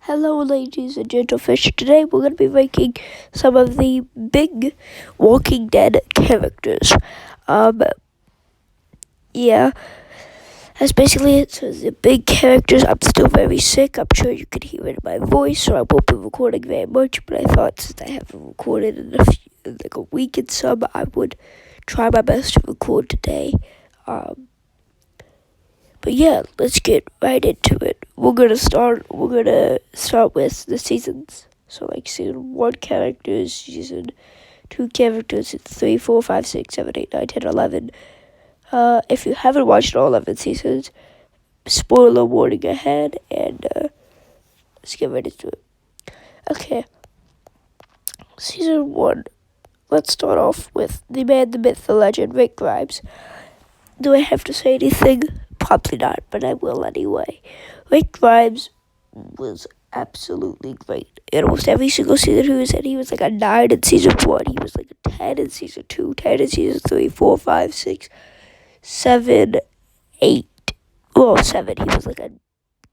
Hello, ladies and gentlefish. Today we're going to be ranking some of the big Walking Dead characters. Yeah, that's basically it. So the big characters. I'm still very sick. I'm sure you can hear it in my voice, so I won't be recording very much. But I thought since I haven't recorded in like a week and some, I would try my best to record today. But yeah, let's get right into it. We're gonna start with the seasons. So like season 1 characters, season 2 characters, 3, 4, 5, 6, 7, 8, 9, 10, 11. If you haven't watched all 11 seasons, spoiler warning ahead, and let's get right into it. Okay, season 1. Let's start off with the man, the myth, the legend, Rick Grimes. Do I have to say anything? Probably not, but I will anyway. Rick Grimes was absolutely great. In almost every single season he was in, he was like a 9 in season 1. He was like a 10 in season 2, 10 in season 3, 4, 5, 6, 7, 8. Well, 7. He was like a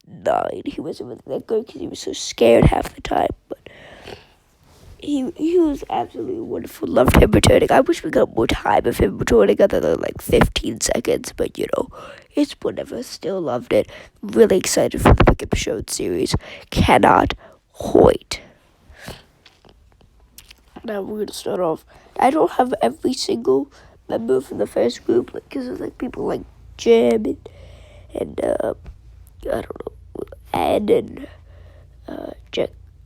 9. He wasn't really that good because he was so scared half the time. But he was absolutely wonderful. Loved him returning. I wish we got more time of him returning other than like 15 seconds. But, it's whatever. Still loved it. Really excited for the Pick Up Show series. Cannot wait. Now we're going to start off. I don't have every single member from the first group because there's like people like Jim and I don't know, Ed and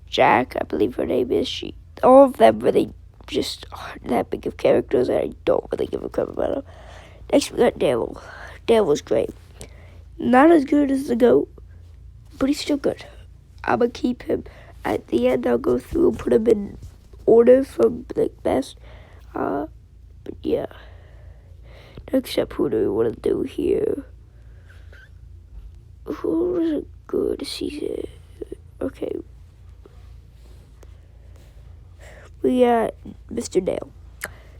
Jack, I believe her name is. All of them really just aren't that big of characters, and I don't really give a crap about them. Next, we got Daryl. Daryl was great. Not as good as the GOAT, but he's still good. I'm going to keep him. At the end, I'll go through and put him in order from like best. But yeah. Next up, who do we want to do here? Who was a good season? Okay. We got Mr. Dale.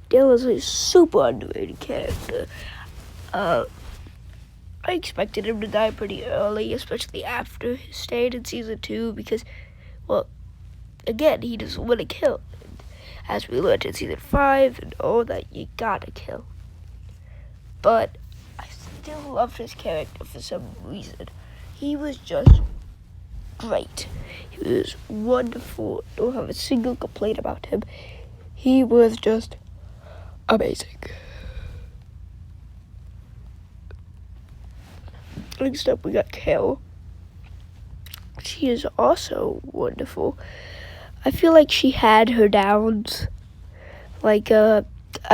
Dale is a super underrated character. I expected him to die pretty early, especially after his stay in season 2, because, well, again, he doesn't want to kill. And as we learned in season 5 and all that, you gotta kill. But I still loved his character for some reason. He was just great. He was wonderful. Don't have a single complaint about him. He was just amazing. Next up, we got Kale. She is also wonderful. I feel like she had her downs. Like, I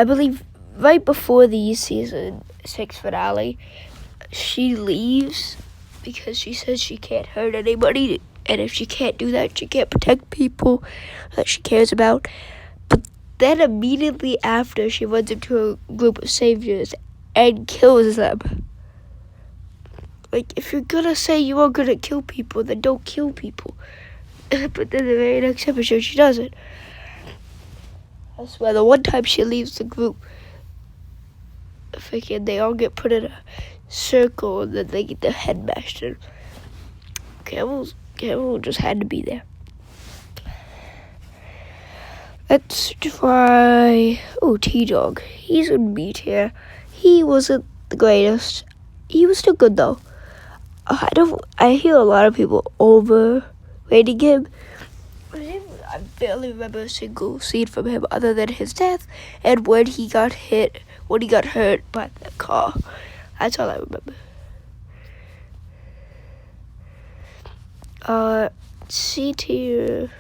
believe right before the season 6 finale, she leaves because she says she can't hurt anybody, and if she can't do that, she can't protect people that she cares about. But then immediately after, she runs into a group of saviors and kills them. Like, if you're gonna say you are gonna kill people, then don't kill people. But then the very next episode, she doesn't. I swear, the one time she leaves the group, they all get put in a circle, and then they get their head bashed in. Campbell just had to be there. Let's try... Oh, T-Dog. He's in B tier. He wasn't the greatest. He was still good, though. I hear a lot of people overrating him. I barely remember a single scene from him other than his death and when he got hurt by the car. That's all I remember. C tier,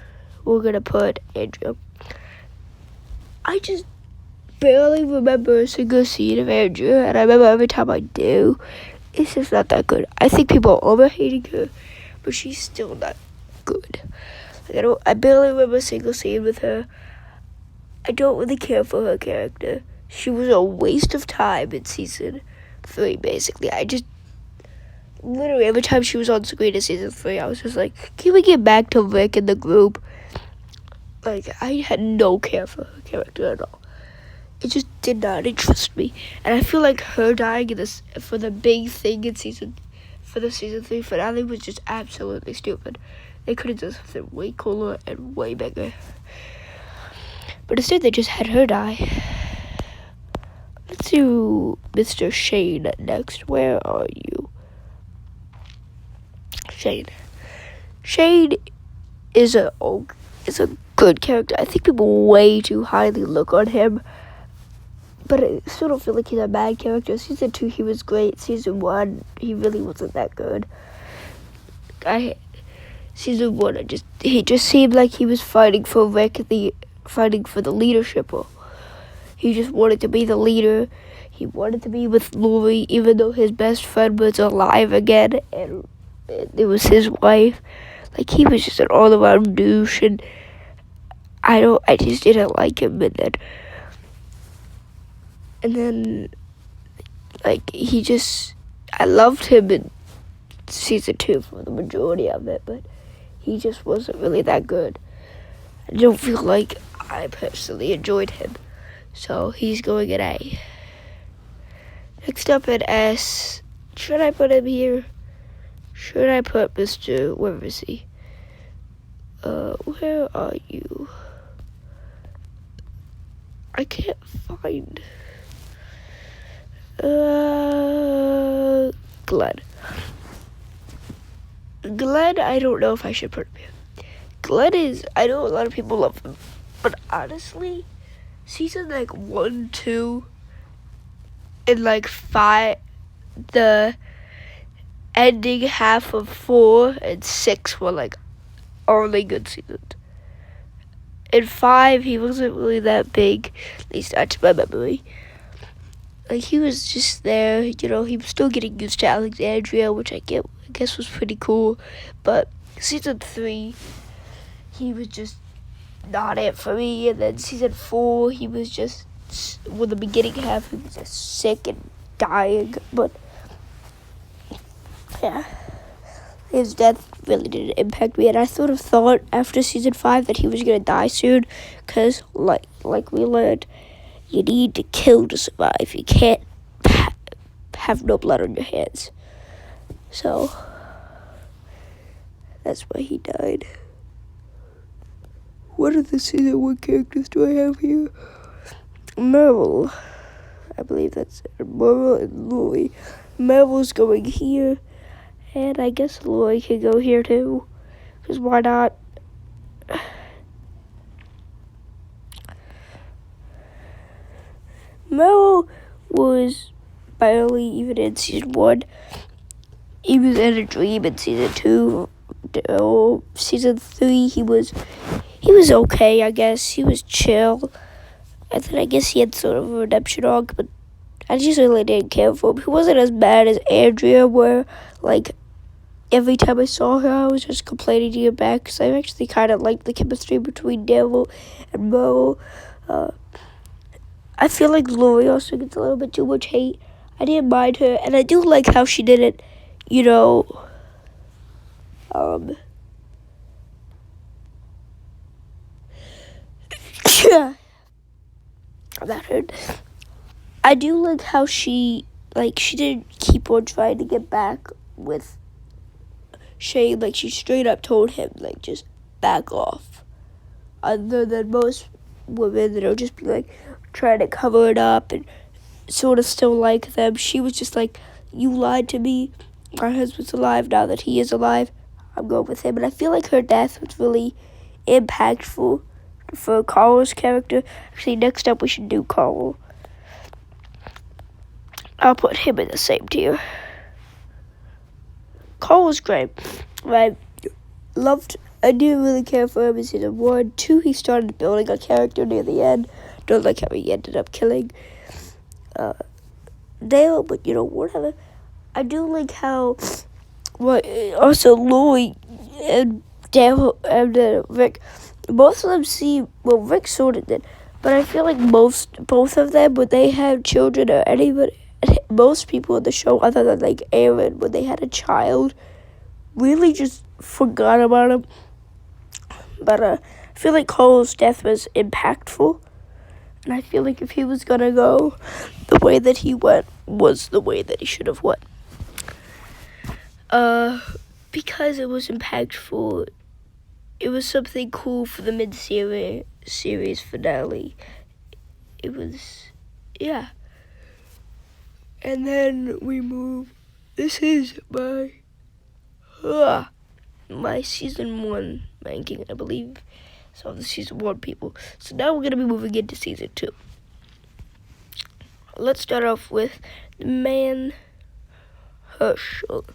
we're gonna put Andrew. I just barely remember a single scene of Andrew, and I remember every time I do, it's just not that good. I think people are over-hating her, but she's still not good. I barely remember a single scene with her. I don't really care for her character. She was a waste of time in season 3, basically. Literally, every time she was on screen in season 3, I was just like, can we get back to Rick and the group? Like, I had no care for her character at all. It just did not interest me. And I feel like her dying for the big thing in season for the season 3 finale was just absolutely stupid. They could have done something way cooler and way bigger. But instead, they just had her die. Let's do Mr. Shane next. Where are you? Shane. Shane is a good character. I think people way too highly look on him. But I still don't feel like he's a bad character. Season 2, he was great. Season 1, he really wasn't that good. Season 1, he just seemed like he was fighting for the leadership. He just wanted to be the leader. He wanted to be with Lori, even though his best friend was alive again, and it was his wife. Like, he was just an all-around douche, and I just didn't like him. And then, like, I loved him in season 2 for the majority of it, but he just wasn't really that good. I don't feel like I personally enjoyed him. So he's going at A. Next up at S, should I put him here? Should I put Mr. Where is he? Where are you? I can't find. Glenn. Glenn, I don't know if I should put him here. Glenn I know a lot of people love him, but honestly, season 1, 2, and 5, the ending half of 4 and 6 were only good seasons. In 5, he wasn't really that big, at least not to my memory. He was just there, he was still getting used to Alexandria, which I guess was pretty cool. But season 3, he was just not it for me. And then season 4, he was just, the beginning half, he was just sick and dying. But yeah, his death really didn't impact me. And I sort of thought after season 5 that he was going to die soon. Because like we learned, you need to kill to survive. You can't have no blood on your hands. So that's why he died. What are the season 1 characters do I have here? Merle. I believe that's it. Merle and Lori. Merle's going here. And I guess Lori can go here too. Because why not? Merle was barely even in season 1. He was in a dream in season 2. Season 3, he was okay, I guess. He was chill. And then I guess he had sort of a redemption arc, but I just really didn't care for him. He wasn't as bad as Andrea, where, every time I saw her, I was just complaining to her back, because I actually kind of liked the chemistry between Daryl and Merle. I feel like Lori also gets a little bit too much hate. I didn't mind her, and I do like how she didn't, that hurt. I do like how she didn't keep on trying to get back with Shane. She straight up told him, just back off. Other than most women that'll just be, trying to cover it up and sort of still like them. She was just you lied to me. My husband's alive. Now that he is alive, I'm going with him. And I feel like her death was really impactful for Carl's character. Actually, next up we should do Carl. I'll put him in the same tier. Carl was great. I didn't really care for him in season 1. 2, he started building a character near the end. Don't like how he ended up killing Dale, but whatever. I do like how also Lori and Dale and Rick, both of them Rick sort of did, but I feel like both of them, when they had children, or anybody, most people in the show other than Aaron, when they had a child, really just forgot about him. But I feel like Cole's death was impactful. And I feel like if he was going to go, the way that he went was the way that he should have went. Because it was impactful. It was something cool for the mid-series finale. It was, yeah. And then we move. This is my season 1 ranking, I believe. So the season 1 people. So now we're gonna be moving into season 2. Let's start off with the man Herschel.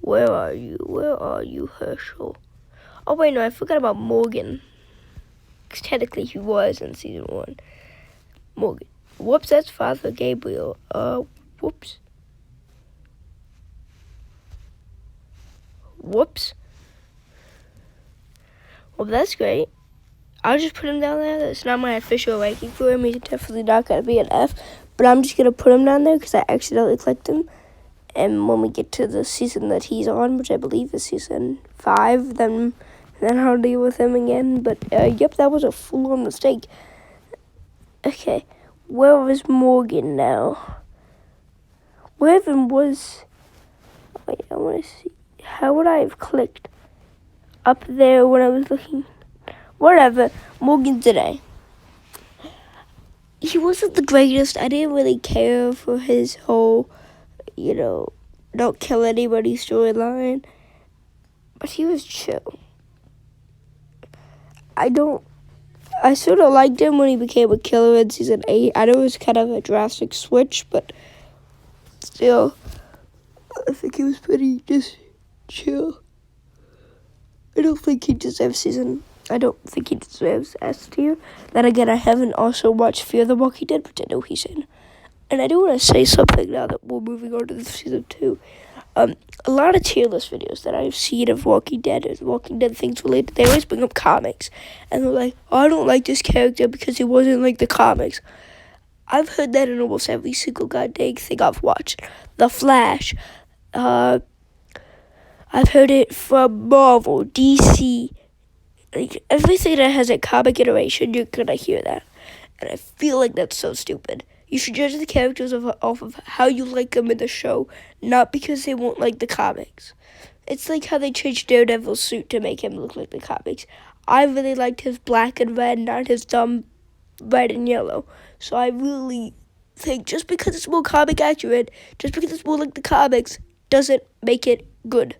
Where are you, Herschel? Oh wait, no, I forgot about Morgan. Because technically he was in season 1. Morgan. Whoops, that's Father Gabriel. Whoops. Whoops. Well, that's great. I'll just put him down there. That's not my official ranking for him. He's definitely not going to be an F. But I'm just going to put him down there because I accidentally clicked him. And when we get to the season that he's on, which I believe is season 5, then I'll deal with him again. But, yep, that was a full-on mistake. Okay, where is Morgan now? Where even was... Wait, I want to see. How would I have clicked up there when I was looking? Whatever, Morgan today. He wasn't the greatest. I didn't really care for his whole, don't kill anybody storyline. But he was chill. I sort of liked him when he became a killer in season 8. I know it was kind of a drastic switch, but still, I think he was pretty just chill. I don't think he deserves S tier. Then again, I haven't also watched Fear the Walking Dead, which I know he's in. And I do want to say something now that we're moving on to the season 2. A lot of tier list videos that I've seen of Walking Dead things related, they always bring up comics. And they're like, oh, I don't like this character because he wasn't like the comics. I've heard that in almost every single goddamn thing I've watched. The Flash. I've heard it from Marvel, DC. Like, everything that has a comic iteration, you're gonna hear that. And I feel like that's so stupid. You should judge the characters off of how you like them in the show, not because they won't like the comics. It's like how they changed Daredevil's suit to make him look like the comics. I really liked his black and red, not his dumb red and yellow. So I really think just because it's more comic accurate, just because it's more like the comics, doesn't make it good.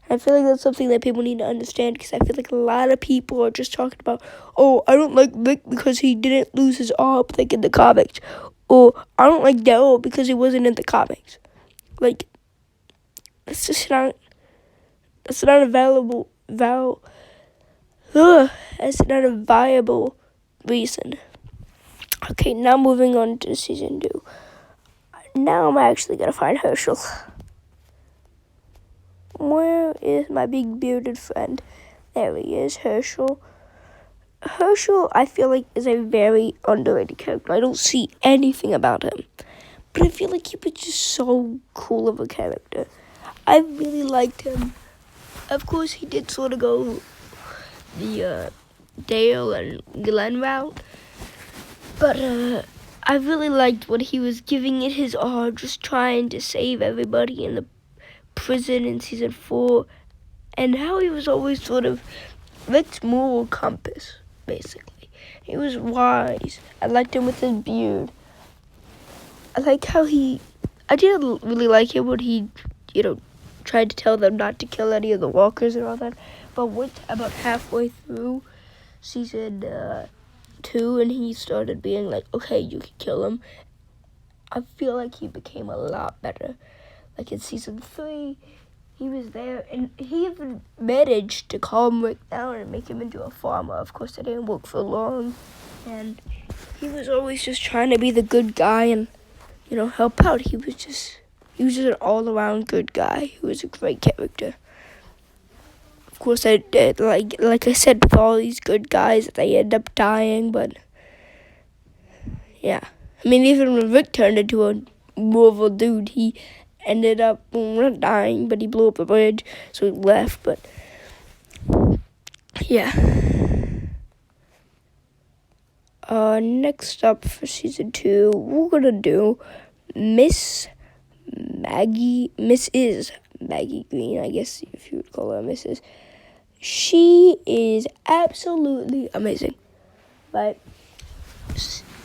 I feel like that's something that people need to understand, because I feel like a lot of people are just talking about, oh, I don't like Rick because he didn't lose his arm like in the comics. Or, I don't like Daryl because he wasn't in the comics. Like, that's just not, that's not a that's not a viable reason. Okay, now moving on to season 2. Now I'm actually going to find Herschel. Where is my big bearded friend? There he is, Herschel. Herschel, I feel like, is a very underrated character. I don't see anything about him. But I feel like he was just so cool of a character. I really liked him. Of course, he did sort of go the Dale and Glenn route. But I really liked when he was giving it his all, just trying to save everybody in the prison in season 4, and how he was always sort of Rick's moral compass, basically. He was wise. I liked him with his beard. I like how I didn't really like him when he, tried to tell them not to kill any of the walkers and all that, but went about halfway through season 2, and he started being like, okay, you can kill him. I feel like he became a lot better. Like in season 3, he was there, and he even managed to calm Rick down and make him into a farmer. Of course, that didn't work for long, and he was always just trying to be the good guy and, help out. He was just an all-around good guy. He was a great character. Of course, like I said, with all these good guys, they end up dying, but yeah. I mean, even when Rick turned into a more of a dude, he ended up not dying, but he blew up a bridge, so he left. But yeah. Next up for season 2, we're gonna do Mrs. Maggie Green, I guess if you would call her Mrs. She is absolutely amazing. But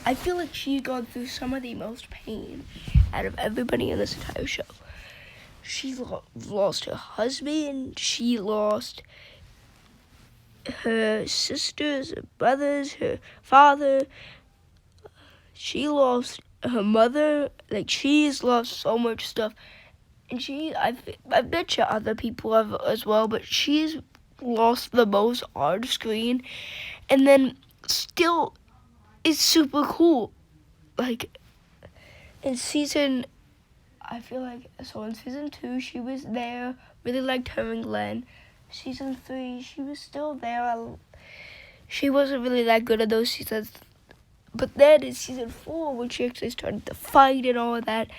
I feel like she's gone through some of the most pain out of everybody in this entire show. She lost her husband. She lost her sisters, her brothers, her father. She lost her mother. Like, she's lost so much stuff. And I bet you other people have as well, but she's lost the most on screen. And then still, it's super cool. Like, in season, I feel like, so in season 2, she was there. Really liked her and Glenn. Season 3, she was still there. She wasn't really that good at those seasons. But then in season 4, when she actually started to fight and all of that,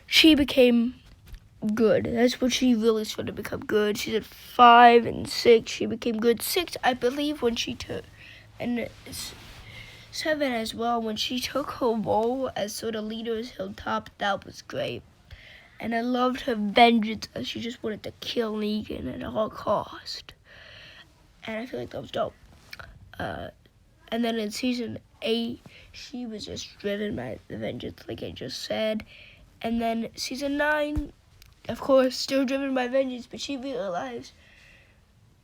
she became good. That's when she really started to become good. Season 5 and 6, she became good. 6, I believe, when she took, and 7 as well, when she took her role as sort of leader as Hilltop. That was great. And I loved her vengeance, as she just wanted to kill Negan at all cost. And I feel like that was dope. And then in season 8, she was just driven by the vengeance, like I just said. And then season 9, of course, still driven by vengeance, but she realized,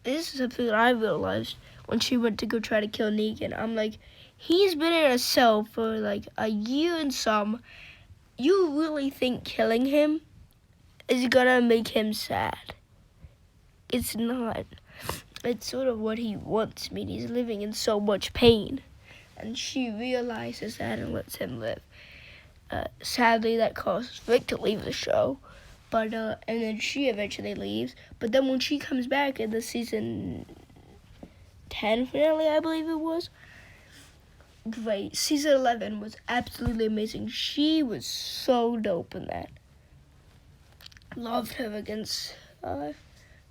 this is something that I realized when she went to go try to kill Negan. I'm like, he's been in a cell for like a year and some. You really think killing him is gonna make him sad? It's not. It's sort of what he wants. I mean, he's living in so much pain. And she realizes that and lets him live. Sadly, that causes Rick to leave the show. But, and then she eventually leaves. But then when she comes back in the season 10 finale, I believe it was, great. Season 11 was absolutely amazing. She was so dope in that. Loved her against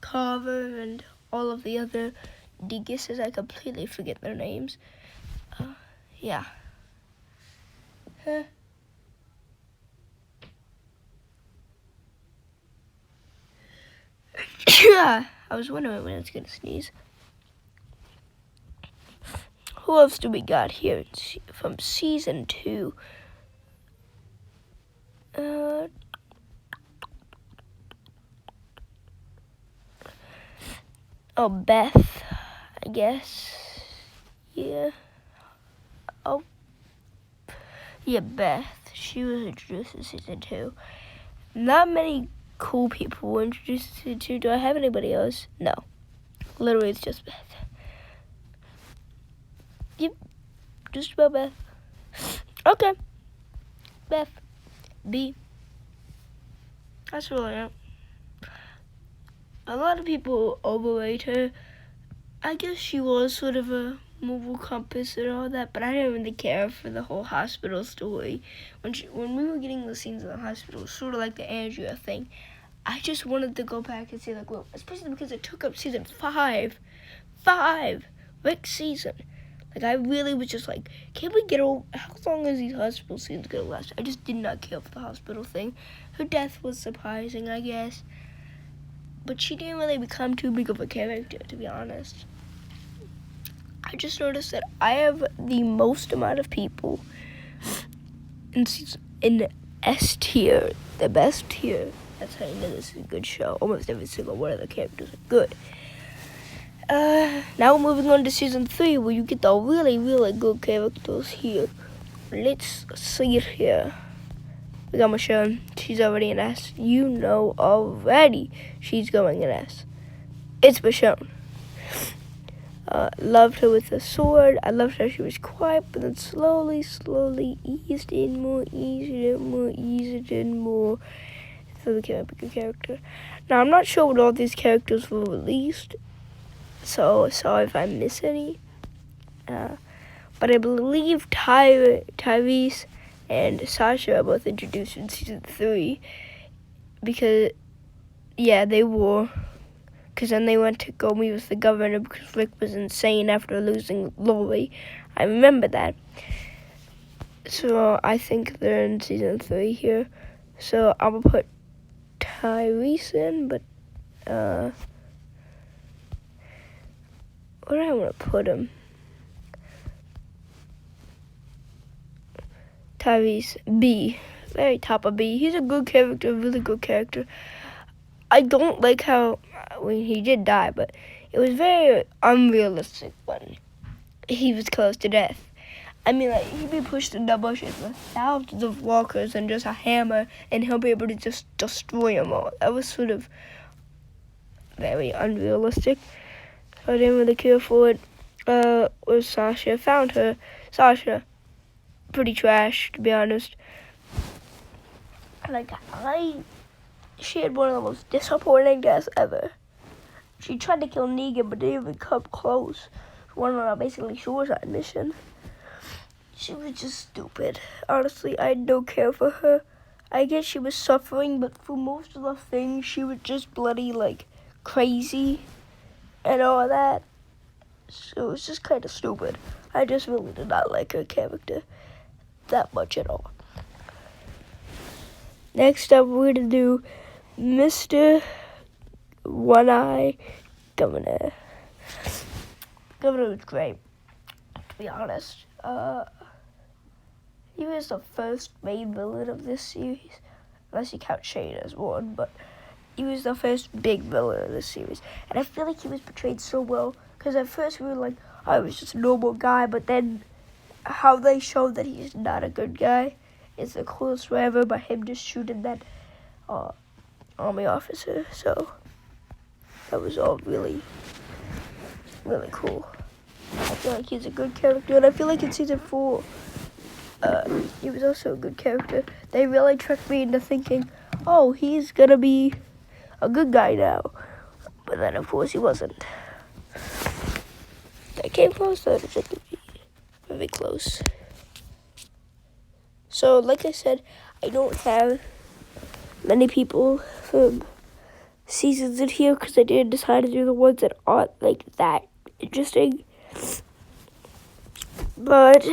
Carver and all of the other Deguses. I completely forget their names. Yeah. I was wondering when I was going to sneeze. Who else do we got here from season 2? Oh, Beth, I guess. Yeah. Oh. Yeah, Beth. She was introduced in season 2. Not many cool people were introduced in season 2. Do I have anybody else? No. Literally, it's just Beth. Yep. Just about Beth. Okay. Beth. B. That's really it. A lot of people overrate her. I guess she was sort of a moral compass and all that, but I didn't really care for the whole hospital story. When we were getting the scenes in the hospital, sort of like the Andrea thing, I just wanted to go back and see, like, well, especially because it took up season 5. Rick's season. Like, I really was just like, can we get over, how long is these hospital scenes gonna last? I just did not care for the hospital thing. Her death was surprising, I guess. But she didn't really become too big of a character, to be honest. I just noticed that I have the most amount of people in S tier, the best tier. That's how you know this is a good show. Almost every single one of the characters are good. Now we're moving on to season 3, where you get the really, really good characters here. Let's see it here. We got Michonne. She's already an S. You know already she's going an S. It's Michonne. Loved her with the sword. I loved how she was quiet, but then slowly eased in more. So became a bigger character. Now, I'm not sure when all these characters were released, so sorry if I miss any. But I believe Tyrese and Sasha are both introduced in season 3. Because, yeah, they were. Because then they went to go meet with the governor because Rick was insane after losing Lori. I remember that. So I think they're in season 3 here. So I'm going to put Tyrese, but where do I want to put him? Tyrese B, very top of B. He's a good character, really good character. I don't like how he did die, but it was very unrealistic when he was close to death. I mean, like, he'd be pushed in the bushes with thousands of walkers and just a hammer, and he'll be able to just destroy them all. That was sort of very unrealistic. I didn't really care for it. Was Sasha. Found her. Sasha, pretty trash, to be honest. Like, she had one of the most disappointing deaths ever. She tried to kill Negan, but didn't even come close. She went on a basically suicide mission. She was just stupid. Honestly, I had no care for her. I guess she was suffering, but for most of the things, she was just bloody, like, crazy and all that. So it was just kind of stupid. I just really did not like her character that much at all. Next up, we're going to do Mr. One-Eye Governor. Governor was great, to be honest. He was the first main villain of this series, unless you count Shane as one, but he was the first big villain of this series. And I feel like he was portrayed so well, because at first we were like, I was just a normal guy, but then how they showed that he's not a good guy is the coolest way ever, by him just shooting that army officer. So that was all really, really cool. I feel like he's a good character, and I feel like in season 4, he was also a good character. They really tricked me into thinking, oh, he's gonna be a good guy now. But then, of course, he wasn't. I came close, though, to think it'd be very close. So, like I said, I don't have many people from seasons in here, because I didn't decide to do the ones that aren't, like, that interesting. But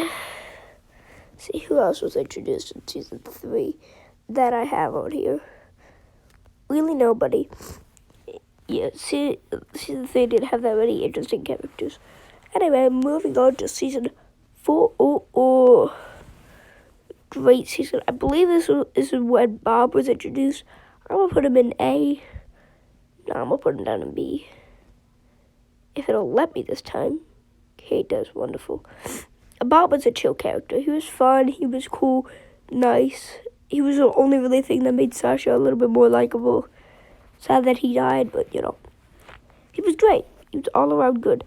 see who else was introduced in season 3 that I have on here. Really nobody. Yeah, season 3 didn't have that many interesting characters. Anyway, moving on to season 4. Oh, great season. I believe this is when Bob was introduced. I'm going to put him in A. No, I'm going to put him down in B. If it'll let me this time. Okay, it does. Wonderful. Bob was a chill character. He was fun. He was cool. Nice. He was the only really thing that made Sasha a little bit more likable. Sad that he died, but, you know. He was great. He was all around good.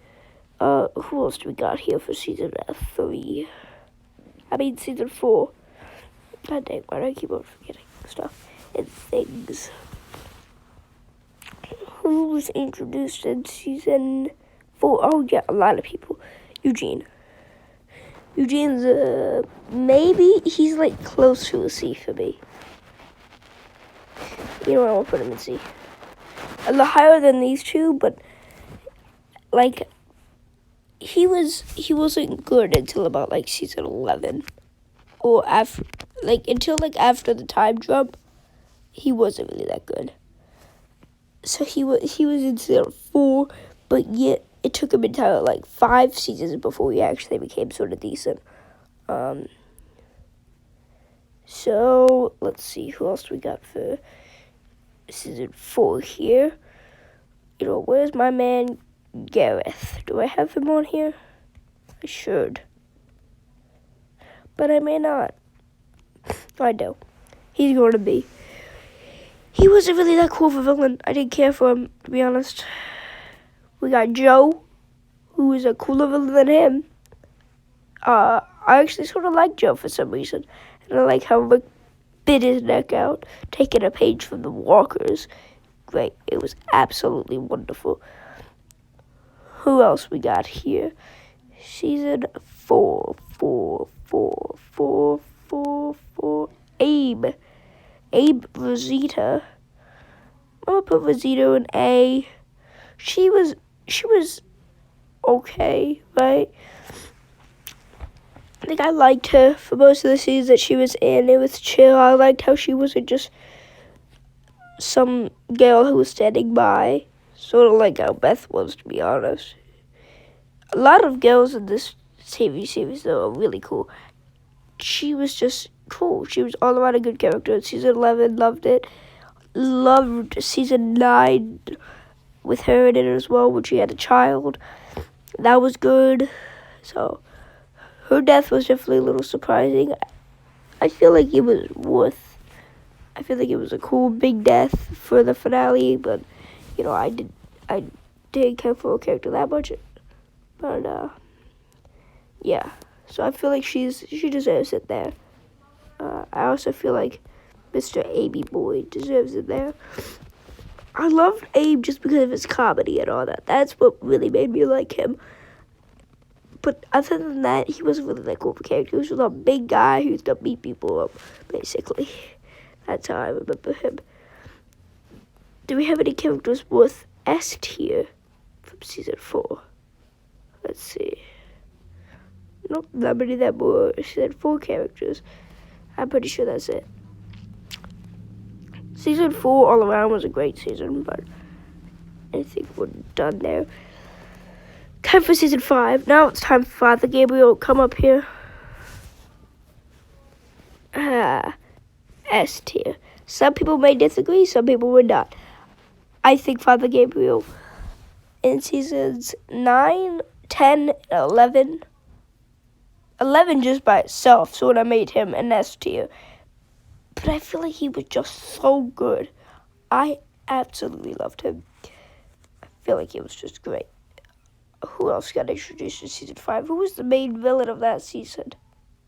Who else do we got here for season 3? I mean, season 4. God dang, why do I keep on forgetting stuff and things? Who was introduced in season 4? Oh, yeah, a lot of people. Eugene. Eugene's, maybe he's, like, close to a C for me. You know what, I'll put him in C. A lot higher than these two, but, like, he wasn't good until about, like, season 11. Or after, like, until, like, after the time jump, he wasn't really that good. So he was in season 4, but yet it took him entire, like, 5 seasons before he actually became sort of decent. So, let's see, who else we got for season 4 here? You know, where's my man Gareth? Do I have him on here? I should. But I may not. I know. He's going to be. He wasn't really that cool of a villain. I didn't care for him, to be honest. We got Joe, who was a cooler villain than him. I actually sort of like Joe for some reason. And I like how Rick bit his neck out, taking a page from the Walkers. Great. It was absolutely wonderful. Who else we got here? Season 4. Abe. Abe Rosita. I'm gonna put Rosita in A. She was okay, right? I think I liked her for most of the scenes that she was in. It was chill. I liked how she wasn't just some girl who was standing by, sort of like how Beth was, to be honest. A lot of girls in this TV series, though, are really cool. She was just cool. She was all around a good character. Season 11, loved it. Loved season 9 with her in it as well, when she had a child. That was good. So, her death was definitely a little surprising. I feel like it was a cool big death for the finale, but you know, I didn't care for her character that much. But yeah. So I feel like she deserves it there. I also feel like Mr. Amy Boy deserves it there. I loved Abe just because of his comedy and all that. That's what really made me like him. But other than that, he wasn't really that cool of a character. He was just a big guy who used to beat people up, basically. That's how I remember him. Do we have any characters worth S tier from season 4? Let's see. Not that many that were season 4 characters. I'm pretty sure that's it. Season 4 all around was a great season, but I think we're done there. Time for season 5. Now it's time for Father Gabriel. Come up here. S tier. Some people may disagree, some people would not. I think Father Gabriel in seasons 9, 10, 11. 11 just by itself sort of made him an S tier. But I feel like he was just so good. I absolutely loved him. I feel like he was just great. Who else got introduced in season 5? Who was the main villain of that season?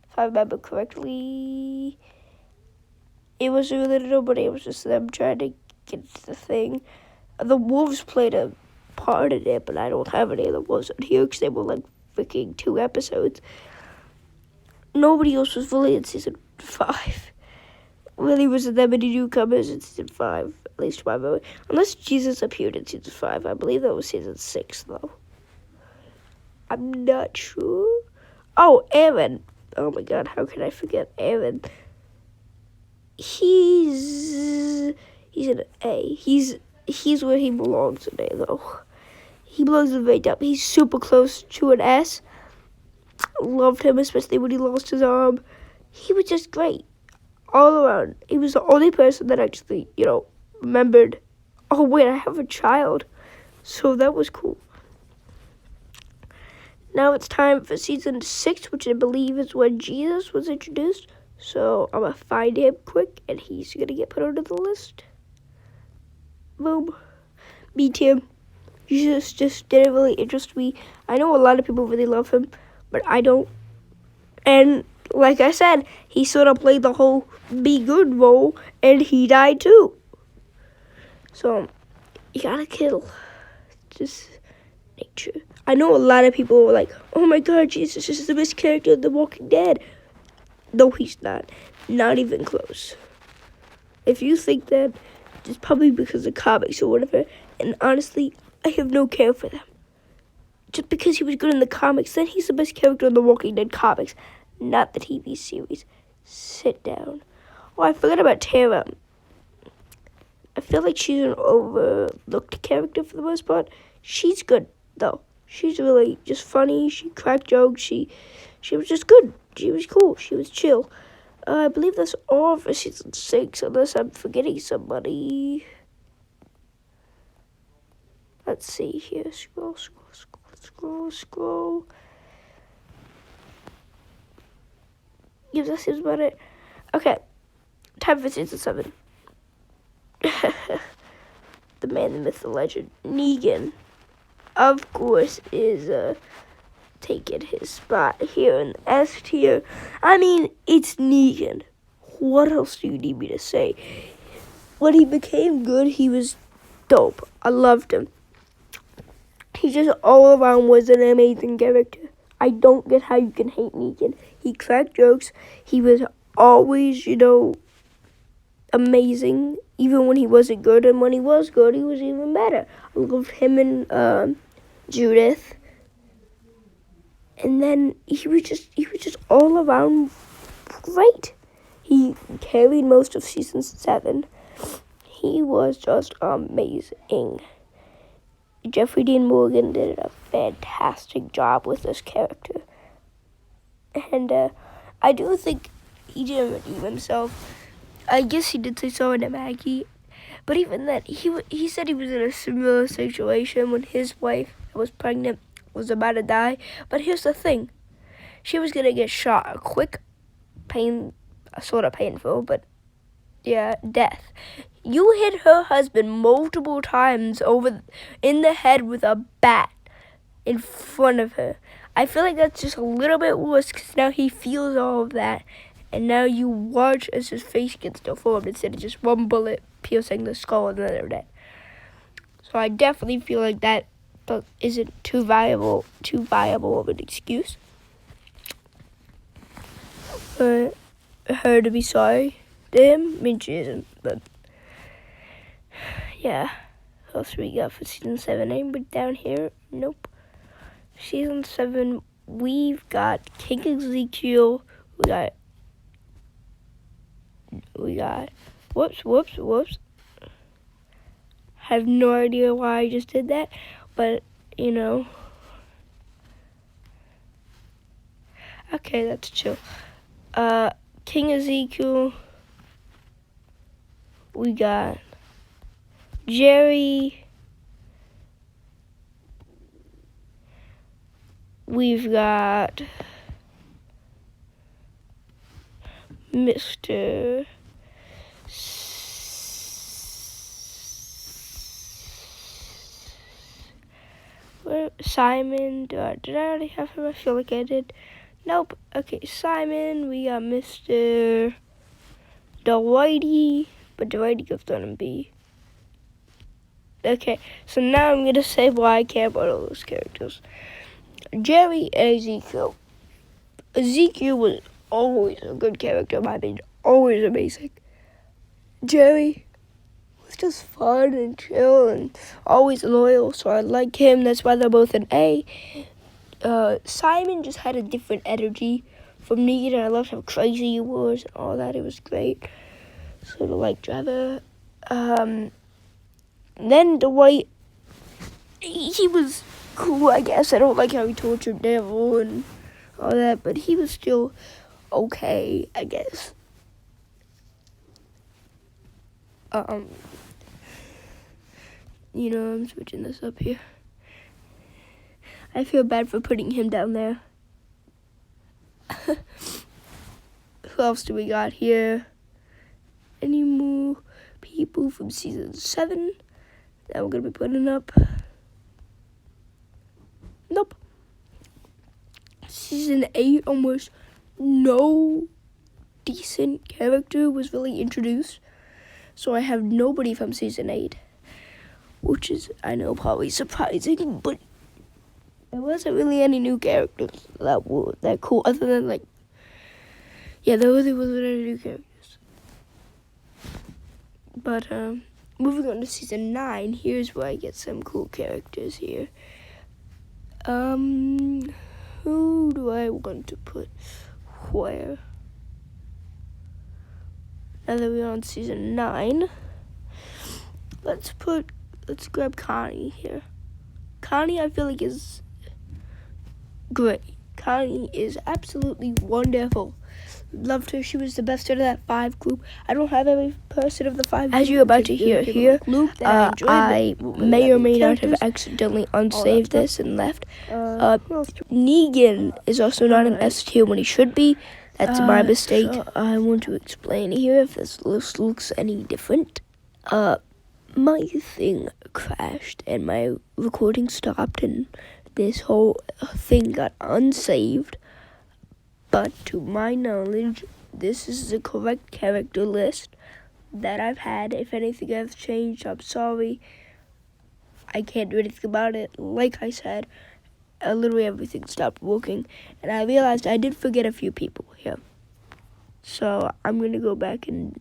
If I remember correctly, it was really nobody. It was just them trying to get into the thing. The wolves played a part in it, but I don't have any of the wolves on here because they were like freaking 2 episodes. Nobody else was really in season 5. Really wasn't that many newcomers in season 5, at least to my memory. Unless Jesus appeared in season 5. I believe that was season 6, though. I'm not sure. Oh, Aaron. Oh my god, how can I forget Aaron? He's an A. He's where he belongs today, though. He belongs in the very top. He's super close to an S. Loved him, especially when he lost his arm. He was just great. All around. He was the only person that actually, remembered, oh wait, I have a child. So that was cool. Now it's time for season 6, which I believe is when Jesus was introduced. So I'm going to find him quick, and he's going to get put onto the list. Boom. Meet him. Jesus just didn't really interest me. I know a lot of people really love him, but I don't. And like I said, he sort of played the whole be good role, and he died too. So, you gotta kill. Just nature. I know a lot of people were like, oh my god, Jesus is the best character in The Walking Dead. No, he's not. Not even close. If you think that, it's probably because of comics or whatever. And honestly, I have no care for them. Just because he was good in the comics, then he's the best character in The Walking Dead comics, not the TV series. Sit down. Oh, I forgot about Tara. I feel like she's an overlooked character for the most part. She's good, though. She's really just funny. She cracked jokes. She was just good. She was cool. She was chill. I believe that's all for season 6, unless I'm forgetting somebody. Let's see here. Scroll. Yeah, that seems about it. Okay. Time for season 7. The man, the myth, the legend. Negan, of course, is taking his spot here in S tier. I mean, it's Negan. What else do you need me to say? When he became good, he was dope. I loved him. He just all around was an amazing character. I don't get how you can hate Negan. He cracked jokes. He was always, amazing, even when he wasn't good. And when he was good, he was even better. I loved him and Judith. And then he was just all around great. He carried most of season 7. he was just amazing. Jeffrey Dean Morgan did a fantastic job with this character. And I do think he didn't redeem himself. I guess he did say so to Maggie. But even then, he said he was in a similar situation when his wife was pregnant, was about to die. But here's the thing. She was going to get shot. A quick sort of painful, but yeah, death. You hit her husband multiple times in the head with a bat in front of her. I feel like that's just a little bit worse because now he feels all of that. And now you watch as his face gets deformed instead of just one bullet piercing the skull and then they're dead. So I definitely feel like that isn't too viable of an excuse for her to be sorry to him. I mean, she isn't, but yeah. What else we got for season 7? Anybody down here? Nope. Season 7, we've got King Ezekiel. We got whoops. I have no idea why I just did that, but you know. Okay, that's chill. King Ezekiel. We got Jerry. We've got Mr. Simon. Did I already have him? I feel like I did. Nope. Okay, Simon. We got Mr. Dwighty, but Dwighty goes on and B. Okay, so now I'm gonna say why I care about all those characters. Jerry and Ezekiel. Ezekiel was always a good character, in my opinion. Always amazing. Jerry was just fun and chill and always loyal, so I like him. That's why they're both an A. Simon just had a different energy from Negan, and I loved how crazy he was and all that. It was great. Sort of like Trevor. Then Dwight, he was cool, I guess. I don't like how he tortured Neville and all that, but he was still okay, I guess. You know, I'm switching this up here. I feel bad for putting him down there. Who else do we got here? Any more people from season 7 that we're gonna be putting up? Nope. Season 8, almost no decent character was really introduced. So I have nobody from season 8. Which is, I know, probably surprising, but there wasn't really any new characters that were that cool, other than, like, yeah, there really wasn't any new characters. But, moving on to season 9, here's where I get some cool characters here. Who do I want to put where? Now that we're on season 9, let's grab Connie here. Connie, I feel like, is great. Connie is absolutely wonderful. Loved her. She was the best out of that 5 group. I don't have every person of the 5 group. As you're about to hear here, I may or may not have accidentally unsaved this and left. Negan is also not an S tier when he should be. That's my mistake. So I want to explain here if this list looks any different. My thing crashed and my recording stopped and this whole thing got unsaved. But to my knowledge, this is the correct character list that I've had. If anything has changed, I'm sorry. I can't do anything about it. Like I said, literally everything stopped working. And I realized I did forget a few people here. So I'm going to go back and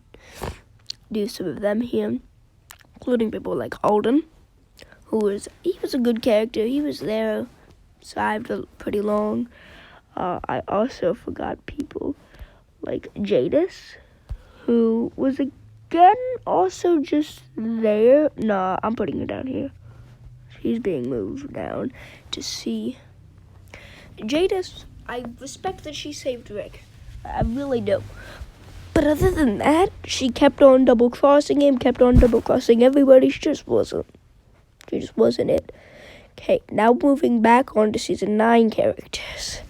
do some of them here, including people like Alden, he was a good character. He was there, survived pretty long. I also forgot people like Jadis, who was a again, also just there. Nah, I'm putting her down here. She's being moved down to C. Jadis, I respect that she saved Rick. I really do. But other than that, she kept on double-crossing him, kept on double-crossing everybody. She just wasn't it. Okay, now moving back on to season 9 characters.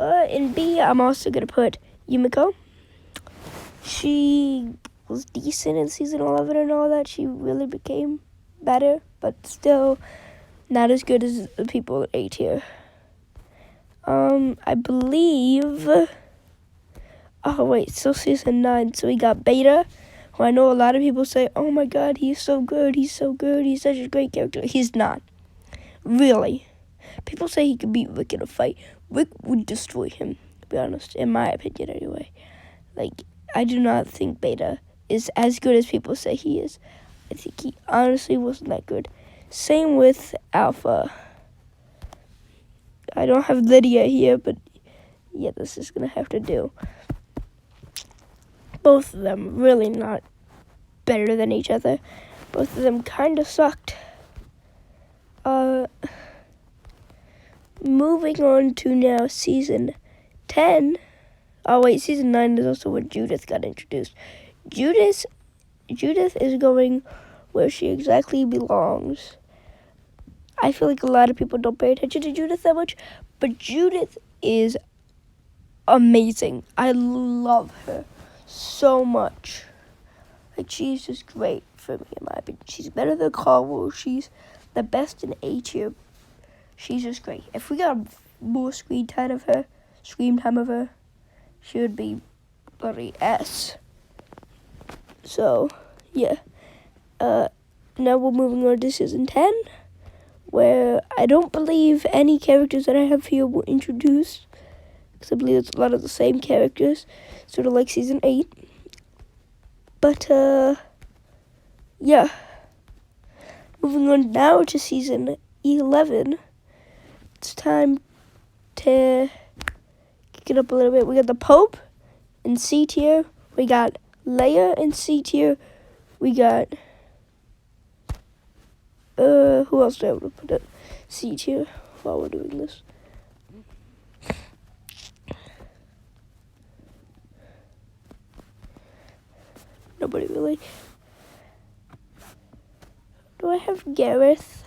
In B, I'm also going to put Yumiko. She was decent in season 11 and all that. She really became better, but still not as good as the people at A tier. I believe... Oh, wait, still season 9. So we got Beta, who I know a lot of people say, oh my god, he's so good, he's such a great character. He's not. Really. People say he could beat Rick in a fight. Rick would destroy him, to be honest, in my opinion anyway. Like, I do not think Beta is as good as people say he is. I think he honestly wasn't that good. Same with Alpha. I don't have Lydia here, but yeah, this is going to have to do. Both of them really not better than each other. Both of them kind of sucked. Moving on to now season 10. Oh wait, season 9 is also when Judith got introduced. Judith is going where she exactly belongs. I feel like a lot of people don't pay attention to Judith that much, but Judith is amazing. I love her so much. Like, she's just great for me, in my opinion. She's better than Carl. She's the best in A tier. She's just great. If we got more screen time of her, she would be bloody S. So, yeah. Now we're moving on to season 10, where I don't believe any characters that I have here were introduced, because I believe it's a lot of the same characters, sort of like season 8. But, yeah. Moving on now to season 11. It's time to kick it up a little bit. We got the Pope in C tier. We got Leia in C tier. We got, who else do I want to put at C tier while we're doing this? Nobody really. Do I have Gareth?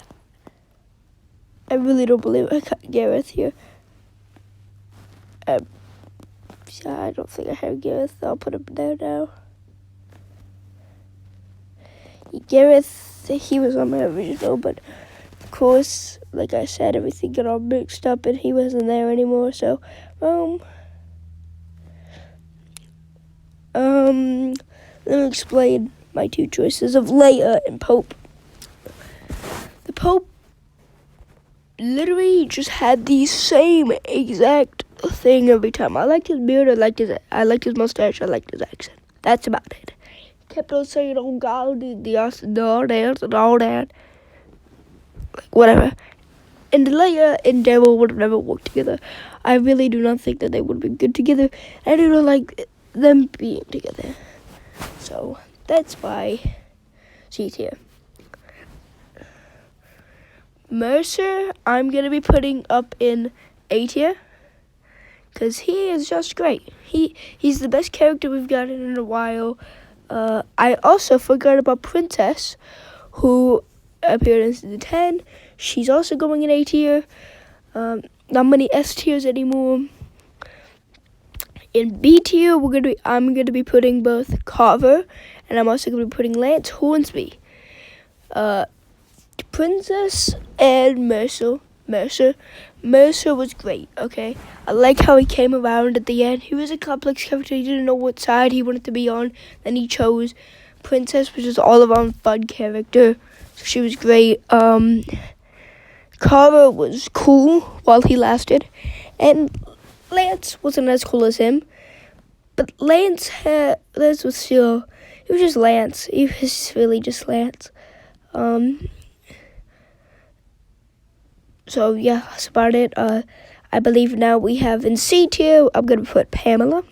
I really don't believe I got Gareth here. Yeah, I don't think I have Gareth. I'll put him there now. Gareth, he was on my original, but of course, like I said, everything got all mixed up and he wasn't there anymore, so, let me explain my two choices of Leia and Pope. The Pope literally just had the same exact thing every time. I liked his beard, I liked his mustache, I liked his accent. That's about it. He kept on saying, oh God, all that. Like, whatever. And Leia and Daryl would have never worked together. I really do not think that they would have been good together. I do not like them being together. So, that's why she's here. Mercer, I'm going to be putting up in A tier, because he is just great. He's the best character we've gotten in a while. I also forgot about Princess, who appeared in season 10. She's also going in A tier. Not many S tiers anymore. In B tier, I'm gonna be putting both Carver, and I'm also gonna be putting Lance Hornsby. Princess and Mercer was great, okay? I like how he came around at the end. He was a complex character. He didn't know what side he wanted to be on. Then he chose. Princess was just all around fun character. So she was great. Carver was cool while he lasted. And Lance wasn't as cool as him. But Lance was still, he was just Lance. He was really just Lance. So yeah, that's about it. I believe now we have in C tier, I'm going to put Pamela.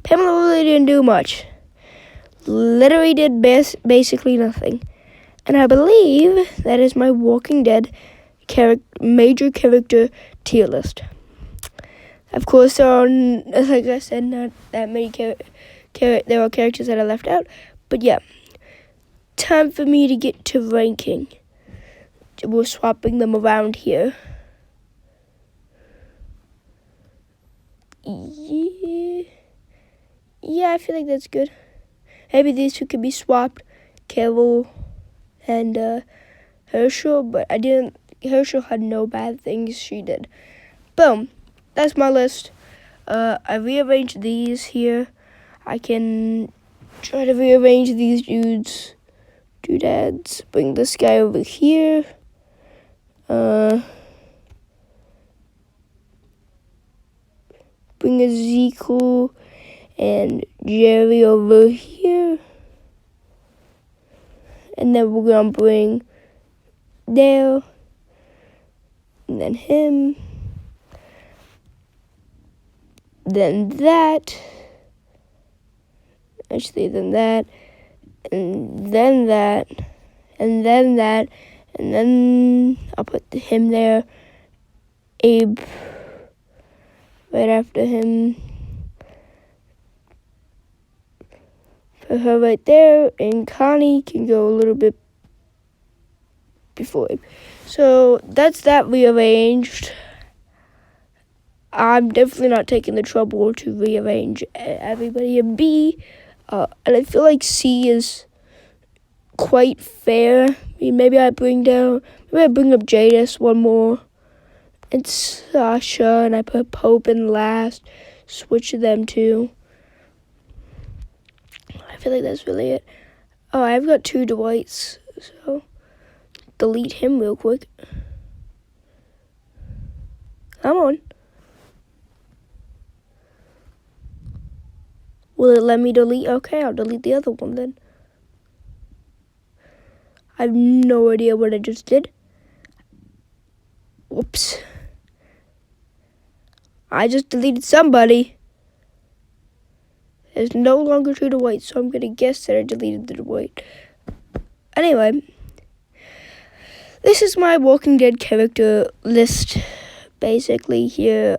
Pamela really didn't do much. Literally did basically nothing. And I believe that is my Walking Dead major character tier list. Of course, there are, like I said, not that many there are characters that are left out. But yeah, time for me to get to ranking. We're swapping them around here. Yeah, I feel like that's good. Maybe these two could be swapped, Carol and Herschel, but Herschel had no bad things she did. Boom. That's my list. I rearranged these here. I can try to rearrange these doodads. Bring this guy over here. Bring Ezekiel and Jerry over here. And then we're going to bring Dale. And then him. Then that. Actually, then that. And then that. And then that. And then I'll put him there. Abe right after him. Put her right there. And Connie can go a little bit before Abe. So that's that rearranged. I'm definitely not taking the trouble to rearrange everybody in B. And I feel like C is quite fair. Maybe I bring up Jadis one more. And Sasha, and I put Pope in last. Switch them two. I feel like that's really it. Oh, I've got 2 Dwights, so delete him real quick. Come on. Will it let me delete? Okay, I'll delete the other one then. I have no idea what I just did. Whoops. I just deleted somebody. There's no longer 2 Dwights, so I'm going to guess that I deleted the Dwight. Anyway, this is my Walking Dead character list, basically here.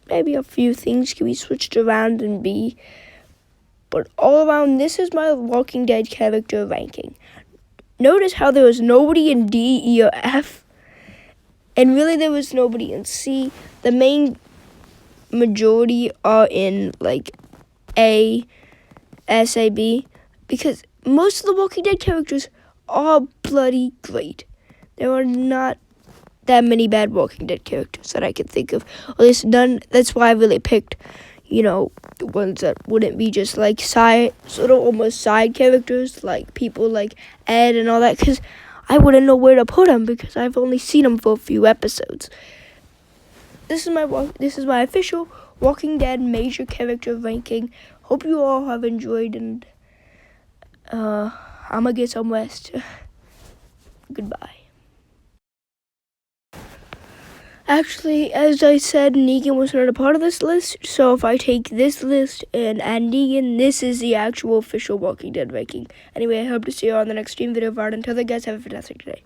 Maybe a few things can be switched around and be, but all around, this is my Walking Dead character ranking. Notice how there was nobody in D, E, or F, and really there was nobody in C. The main majority are in like A, S, A, B, because most of the Walking Dead characters are bloody great. There are not that many bad Walking Dead characters that I can think of. Or at least none. That's why I really picked, the ones that wouldn't be just like almost side characters, like people like Ed and all that, because I wouldn't know where to put them because I've only seen them for a few episodes. This is my official Walking Dead major character ranking. Hope you all have enjoyed, and I'm gonna get some rest. Goodbye. Actually, as I said, Negan was not a part of this list, so if I take this list and add Negan, this is the actual official Walking Dead ranking. Anyway, I hope to see you on the next stream video. Until then, guys, have a fantastic day.